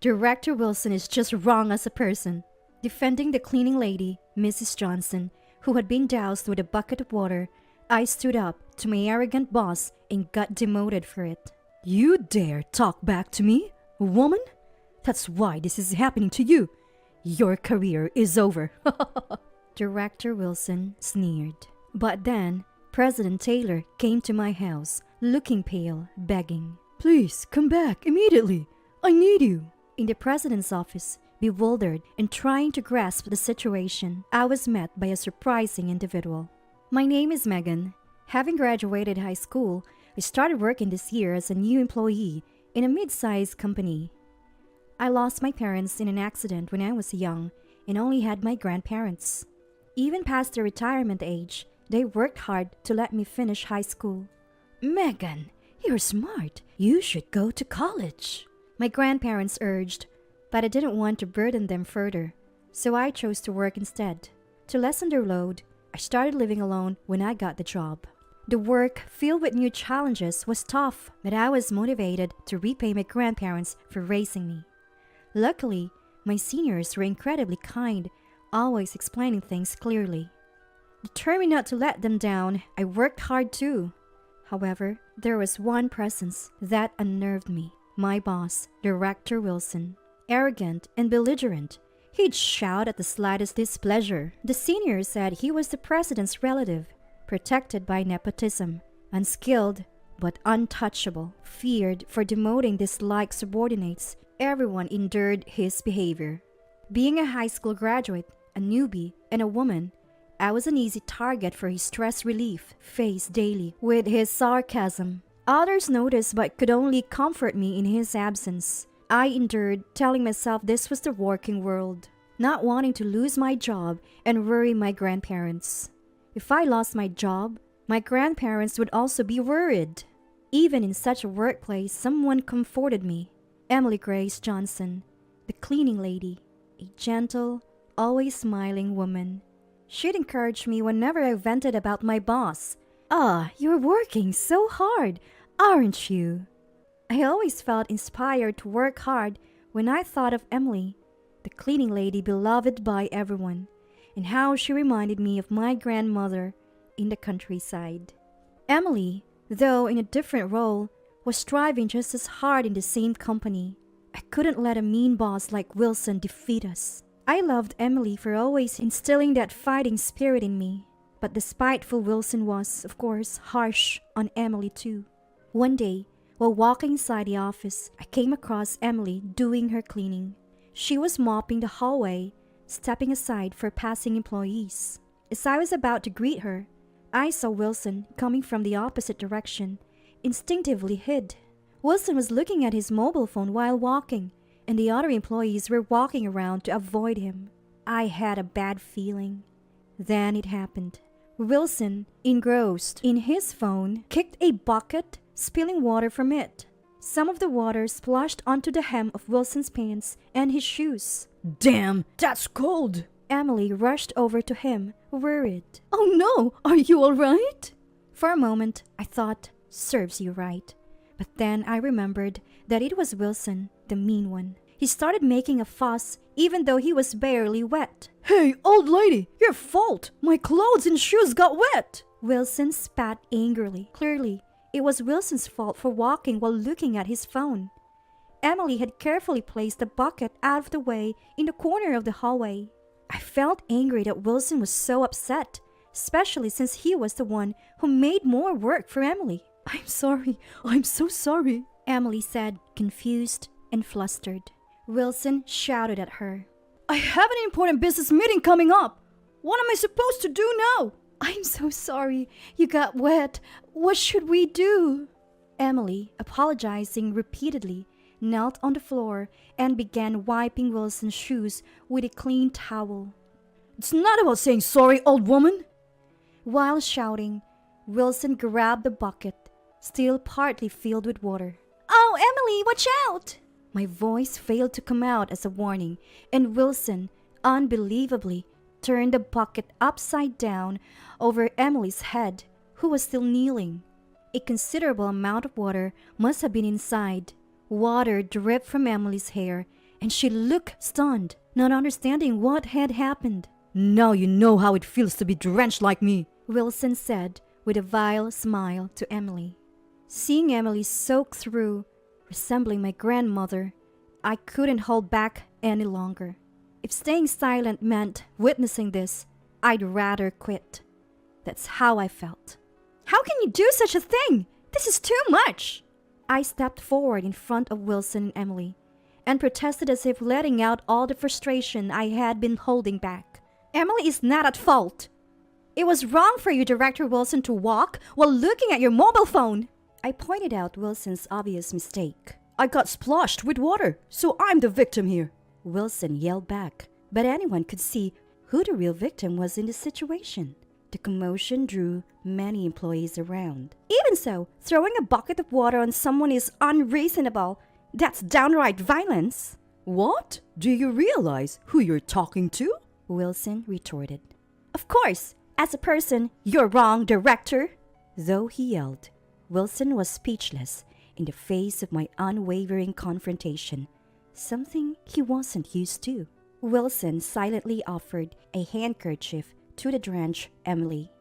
Director Wilson is just wrong as a person. Defending the cleaning lady, Mrs. Johnson, who had been doused with a bucket of water, I stood up to my arrogant boss and got demoted for it. You dare talk back to me, woman? That's why this is happening to you. Your career is over. Director Wilson sneered. But then, President Taylor came to my house, looking pale, begging. Please, come back immediately. I need you. In the president's office, bewildered and trying to grasp the situation, I was met by a surprising individual. My name is Megan. Having graduated high school, I started working this year as a new employee in a mid-sized company. I lost my parents in an accident when I was young and only had my grandparents. Even past the retirement age, they worked hard to let me finish high school. Megan, you're smart. You should go to college. My grandparents urged, but I didn't want to burden them further, so I chose to work instead. To lessen their load, I started living alone when I got the job. The work, filled with new challenges, was tough, but I was motivated to repay my grandparents for raising me. Luckily, my seniors were incredibly kind, always explaining things clearly. Determined not to let them down, I worked hard too. However, there was one presence that unnerved me. My boss, Director Wilson. Arrogant and belligerent, he'd shout at the slightest displeasure. The seniors said he was the president's relative, protected by nepotism, unskilled but untouchable, feared for demoting disliked subordinates. Everyone endured his behavior. Being a high school graduate, a newbie, and a woman, I was an easy target for his stress relief, faced daily with his sarcasm. Others noticed but could only comfort me in his absence. I endured, telling myself this was the working world, not wanting to lose my job and worry my grandparents. If I lost my job, my grandparents would also be worried. Even in such a workplace, someone comforted me. Emily Grace Johnson, the cleaning lady, a gentle, always smiling woman. She'd encourage me whenever I vented about my boss. You're working so hard, aren't you? I always felt inspired to work hard when I thought of Emily, the cleaning lady beloved by everyone, and how she reminded me of my grandmother in the countryside. Emily, though in a different role, was striving just as hard in the same company. I couldn't let a mean boss like Wilson defeat us. I loved Emily for always instilling that fighting spirit in me, but the spiteful Wilson was, of course, harsh on Emily too. One day, while walking inside the office, I came across Emily doing her cleaning. She was mopping the hallway, stepping aside for passing employees. As I was about to greet her, I saw Wilson coming from the opposite direction, instinctively hid. Wilson was looking at his mobile phone while walking, and the other employees were walking around to avoid him. I had a bad feeling. Then it happened. Wilson, engrossed in his phone, kicked a bucket, spilling water from it. Some of the water splashed onto the hem of Wilson's pants and his shoes. Damn, that's cold! Emily rushed over to him, worried. Oh no, are you all right? For a moment, I thought, serves you right. But then I remembered that it was Wilson, the mean one. He started making a fuss, even though he was barely wet. Hey, old lady, your fault! My clothes and shoes got wet! Wilson spat angrily. Clearly, it was Wilson's fault for walking while looking at his phone. Emily had carefully placed the bucket out of the way in the corner of the hallway. I felt angry that Wilson was so upset, especially since he was the one who made more work for Emily. I'm sorry. I'm so sorry, Emily said, confused and flustered. Wilson shouted at her. I have an important business meeting coming up. What am I supposed to do now? I'm so sorry. You got wet. What should we do? Emily, apologizing repeatedly, knelt on the floor and began wiping Wilson's shoes with a clean towel. It's not about saying sorry, old woman. While shouting, Wilson grabbed the bucket, still partly filled with water. Oh, Emily, watch out! My voice failed to come out as a warning, and Wilson, unbelievably, turned the bucket upside down over Emily's head, who was still kneeling. A considerable amount of water must have been inside. Water dripped from Emily's hair and she looked stunned, not understanding what had happened. "Now you know how it feels to be drenched like me," Wilson said with a vile smile to Emily. Seeing Emily soak through, resembling my grandmother, I couldn't hold back any longer. If staying silent meant witnessing this, I'd rather quit. That's how I felt. "How can you do such a thing? This is too much!" I stepped forward in front of Wilson and Emily and protested as if letting out all the frustration I had been holding back. "Emily is not at fault. It was wrong for you, Director Wilson, to walk while looking at your mobile phone." I pointed out Wilson's obvious mistake. "I got splashed with water, so I'm the victim here," Wilson yelled back, but anyone could see who the real victim was in the situation. The commotion drew many employees around. "Even so, throwing a bucket of water on someone is unreasonable. That's downright violence." "What? Do you realize who you're talking to?" Wilson retorted. "Of course, as a person, you're wrong, Director." Though he yelled, Wilson was speechless in the face of my unwavering confrontation, something he wasn't used to. Wilson silently offered a handkerchief to the drenched Emily.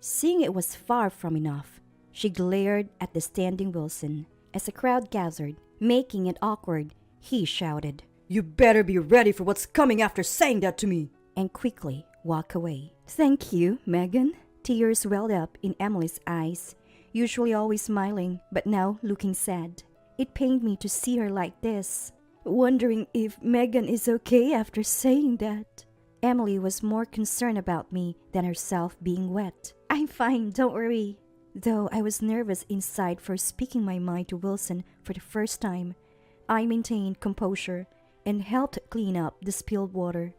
Seeing it was far from enough, she glared at the standing Wilson. As the crowd gathered, making it awkward, he shouted, "You better be ready for what's coming after saying that to me," and quickly walked away. "Thank you, Megan." Tears welled up in Emily's eyes, usually always smiling, but now looking sad. It pained me to see her like this, wondering if Megan is okay after saying that. Emily was more concerned about me than herself being wet. "I'm fine, don't worry." Though I was nervous inside for speaking my mind to Wilson for the first time, I maintained composure and helped clean up the spilled water.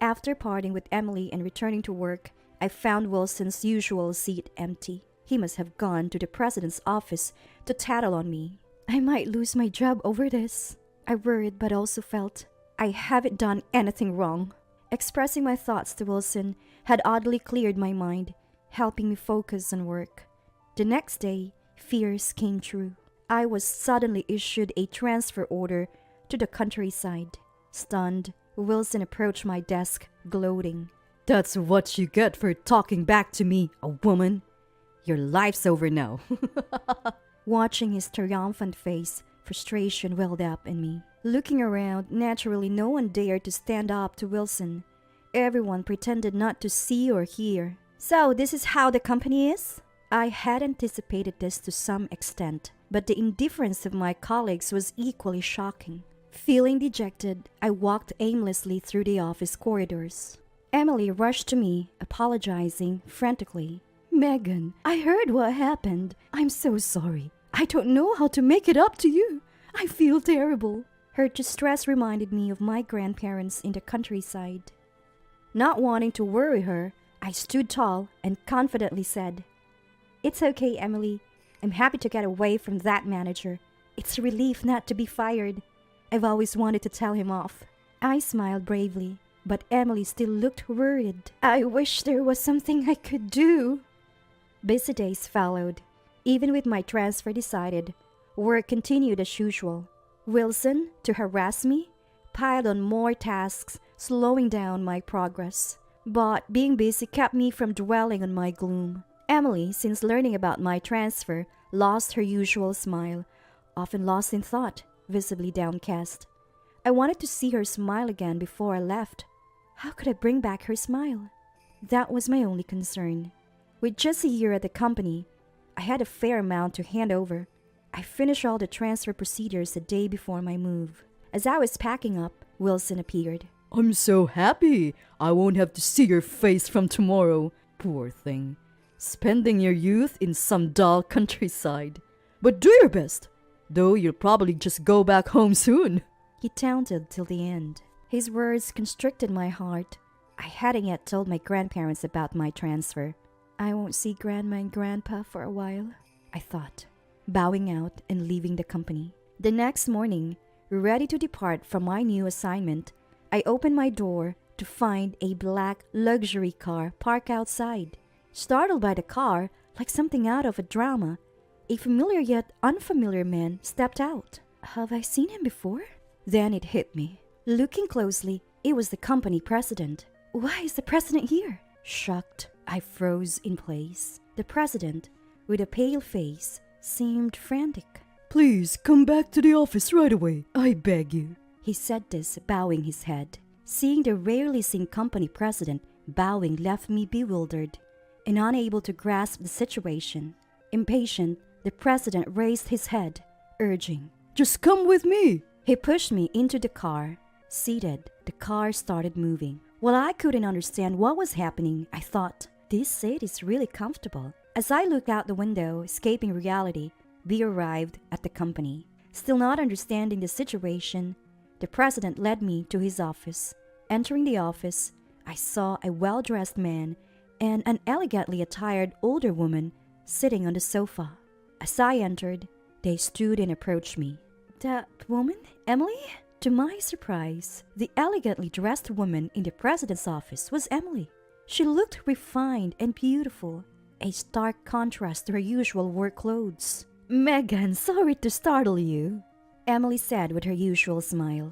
After parting with Emily and returning to work, I found Wilson's usual seat empty. He must have gone to the president's office to tattle on me. I might lose my job over this. I worried but also felt I haven't done anything wrong. Expressing my thoughts to Wilson had oddly cleared my mind, helping me focus on work. The next day, fears came true. I was suddenly issued a transfer order to the countryside. Stunned, Wilson approached my desk, gloating. "That's what you get for talking back to me, a woman. Your life's over now." Watching his triumphant face, frustration welled up in me. Looking around, naturally no one dared to stand up to Wilson. Everyone pretended not to see or hear. "So this is how the company is?" I had anticipated this to some extent, but the indifference of my colleagues was equally shocking. Feeling dejected, I walked aimlessly through the office corridors. Emily rushed to me, apologizing frantically. "Megan, I heard what happened. I'm so sorry. I don't know how to make it up to you. I feel terrible." Her distress reminded me of my grandparents in the countryside. Not wanting to worry her, I stood tall and confidently said, "It's okay, Emily. I'm happy to get away from that manager. It's a relief not to be fired. I've always wanted to tell him off." I smiled bravely, but Emily still looked worried. "I wish there was something I could do." Busy days followed. Even with my transfer decided, work continued as usual. Wilson, to harass me, piled on more tasks, slowing down my progress. But being busy kept me from dwelling on my gloom. Emily, since learning about my transfer, lost her usual smile, often lost in thought, visibly downcast. I wanted to see her smile again before I left. How could I bring back her smile? That was my only concern. With just a year at the company, I had a fair amount to hand over. I finished all the transfer procedures the day before my move. As I was packing up, Wilson appeared. "I'm so happy I won't have to see your face from tomorrow. Poor thing. Spending your youth in some dull countryside. But do your best, though you'll probably just go back home soon." He taunted till the end. His words constricted my heart. I hadn't yet told my grandparents about my transfer. I won't see Grandma and Grandpa for a while, I thought, bowing out and leaving the company. The next morning, ready to depart from my new assignment, I opened my door to find a black luxury car parked outside. Startled by the car, like something out of a drama, a familiar yet unfamiliar man stepped out. Have I seen him before? Then it hit me. Looking closely, it was the company president. Why is the president here? Shocked, I froze in place. The president, with a pale face, seemed frantic. Please come back to the office right away. I beg you. He said this, bowing his head. Seeing the rarely seen company president bowing left me bewildered and unable to grasp the situation. Impatient, the president raised his head, urging, Just come with me. He pushed me into the car. Seated, the car started moving. While I couldn't understand what was happening, I thought, this seat is really comfortable. As I looked out the window, escaping reality, we arrived at the company. Still not understanding the situation, the president led me to his office. Entering the office, I saw a well-dressed man and an elegantly attired older woman sitting on the sofa. As I entered, they stood and approached me. That woman? Emily? To my surprise, the elegantly dressed woman in the president's office was Emily. She looked refined and beautiful, a stark contrast to her usual work clothes. Megan, sorry to startle you, Emily said with her usual smile.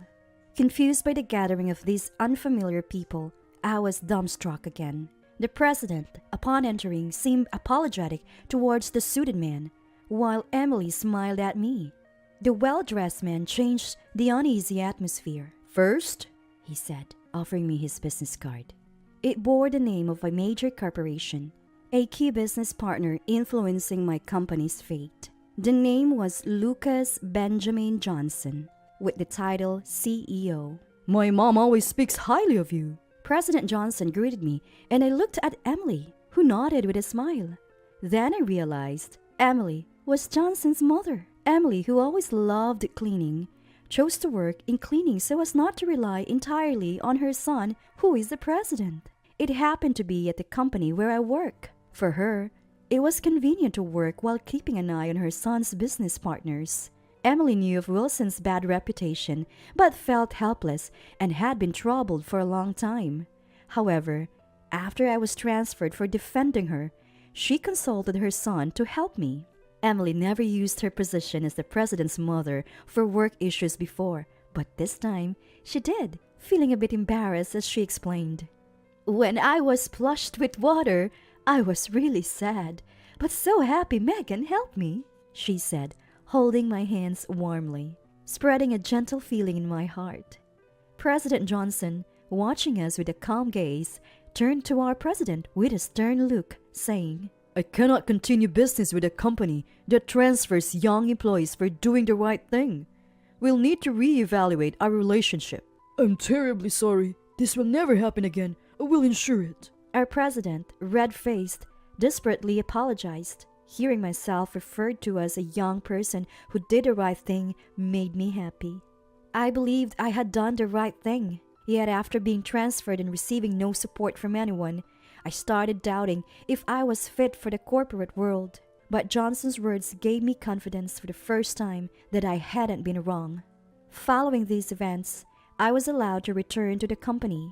Confused by the gathering of these unfamiliar people, I was dumbstruck again. The president, upon entering, seemed apologetic towards the suited man, while Emily smiled at me. The well-dressed man changed the uneasy atmosphere. First, he said, offering me his business card. It bore the name of a major corporation, a key business partner influencing my company's fate. The name was Lucas Benjamin Johnson, with the title CEO. My mom always speaks highly of you. President Johnson greeted me, and I looked at Emily, who nodded with a smile. Then I realized Emily was Johnson's mother. Emily, who always loved cleaning, chose to work in cleaning so as not to rely entirely on her son, who is the president. It happened to be at the company where I work. For her, it was convenient to work while keeping an eye on her son's business partners. Emily knew of Wilson's bad reputation, but felt helpless and had been troubled for a long time. However, after I was transferred for defending her, she consulted her son to help me. Emily never used her position as the president's mother for work issues before, but this time she did, feeling a bit embarrassed as she explained. When I was splashed with water, I was really sad, but so happy Megan helped me, she said, holding my hands warmly, spreading a gentle feeling in my heart. President Johnson, watching us with a calm gaze, turned to our president with a stern look, saying, I cannot continue business with a company that transfers young employees for doing the right thing. We'll need to reevaluate our relationship. I'm terribly sorry. This will never happen again. I will ensure it. Our president, red-faced, desperately apologized. Hearing myself referred to as a young person who did the right thing made me happy. I believed I had done the right thing. Yet after being transferred and receiving no support from anyone, I started doubting if I was fit for the corporate world. But Johnson's words gave me confidence for the first time that I hadn't been wrong. Following these events, I was allowed to return to the company.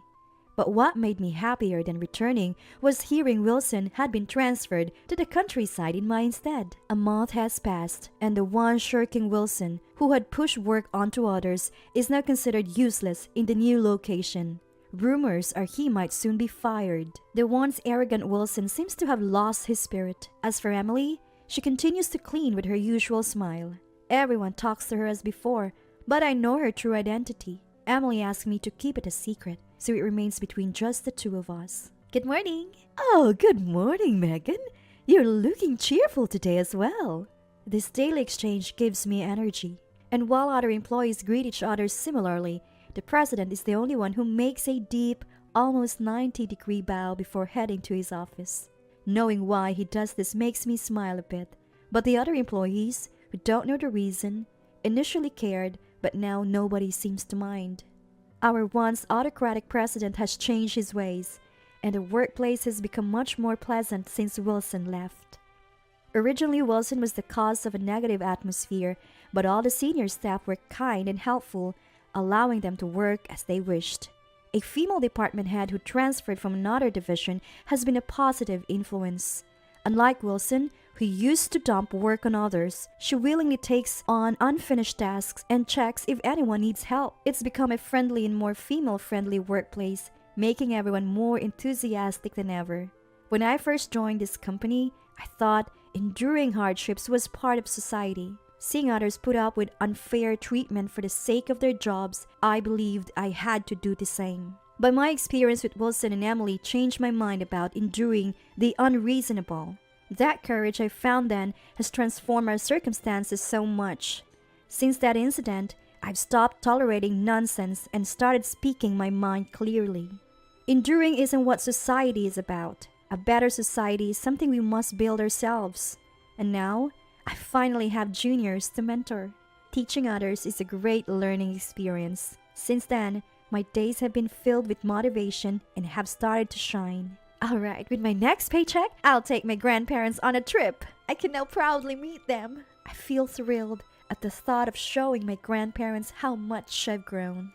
But what made me happier than returning was hearing Wilson had been transferred to the countryside in my instead. A month has passed, and the one shirking Wilson, who had pushed work onto others, is now considered useless in the new location. Rumors are he might soon be fired. The once arrogant Wilson seems to have lost his spirit. As for Emily, she continues to clean with her usual smile. Everyone talks to her as before, but I know her true identity. Emily asked me to keep it a secret, so it remains between just the two of us. Good morning. Oh, good morning, Megan. You're looking cheerful today as well. This daily exchange gives me energy. And while other employees greet each other similarly, the president is the only one who makes a deep, almost 90-degree bow before heading to his office. Knowing why he does this makes me smile a bit, but the other employees, who don't know the reason, initially cared, but now nobody seems to mind. Our once autocratic president has changed his ways, and the workplace has become much more pleasant since Wilson left. Originally, Wilson was the cause of a negative atmosphere, but all the senior staff were kind and helpful, allowing them to work as they wished. A female department head who transferred from another division has been a positive influence. Unlike Wilson, who used to dump work on others. She willingly takes on unfinished tasks and checks if anyone needs help. It's become a friendly and more female-friendly workplace, making everyone more enthusiastic than ever. When I first joined this company, I thought enduring hardships was part of society. Seeing others put up with unfair treatment for the sake of their jobs, I believed I had to do the same. But my experience with Wilson and Emily changed my mind about enduring the unreasonable. That courage I found then has transformed our circumstances so much. Since that incident, I've stopped tolerating nonsense and started speaking my mind clearly. Enduring isn't what society is about. A better society is something we must build ourselves. And now, I finally have juniors to mentor. Teaching others is a great learning experience. Since then, my days have been filled with motivation and have started to shine. Alright, with my next paycheck, I'll take my grandparents on a trip. I can now proudly meet them. I feel thrilled at the thought of showing my grandparents how much I've grown.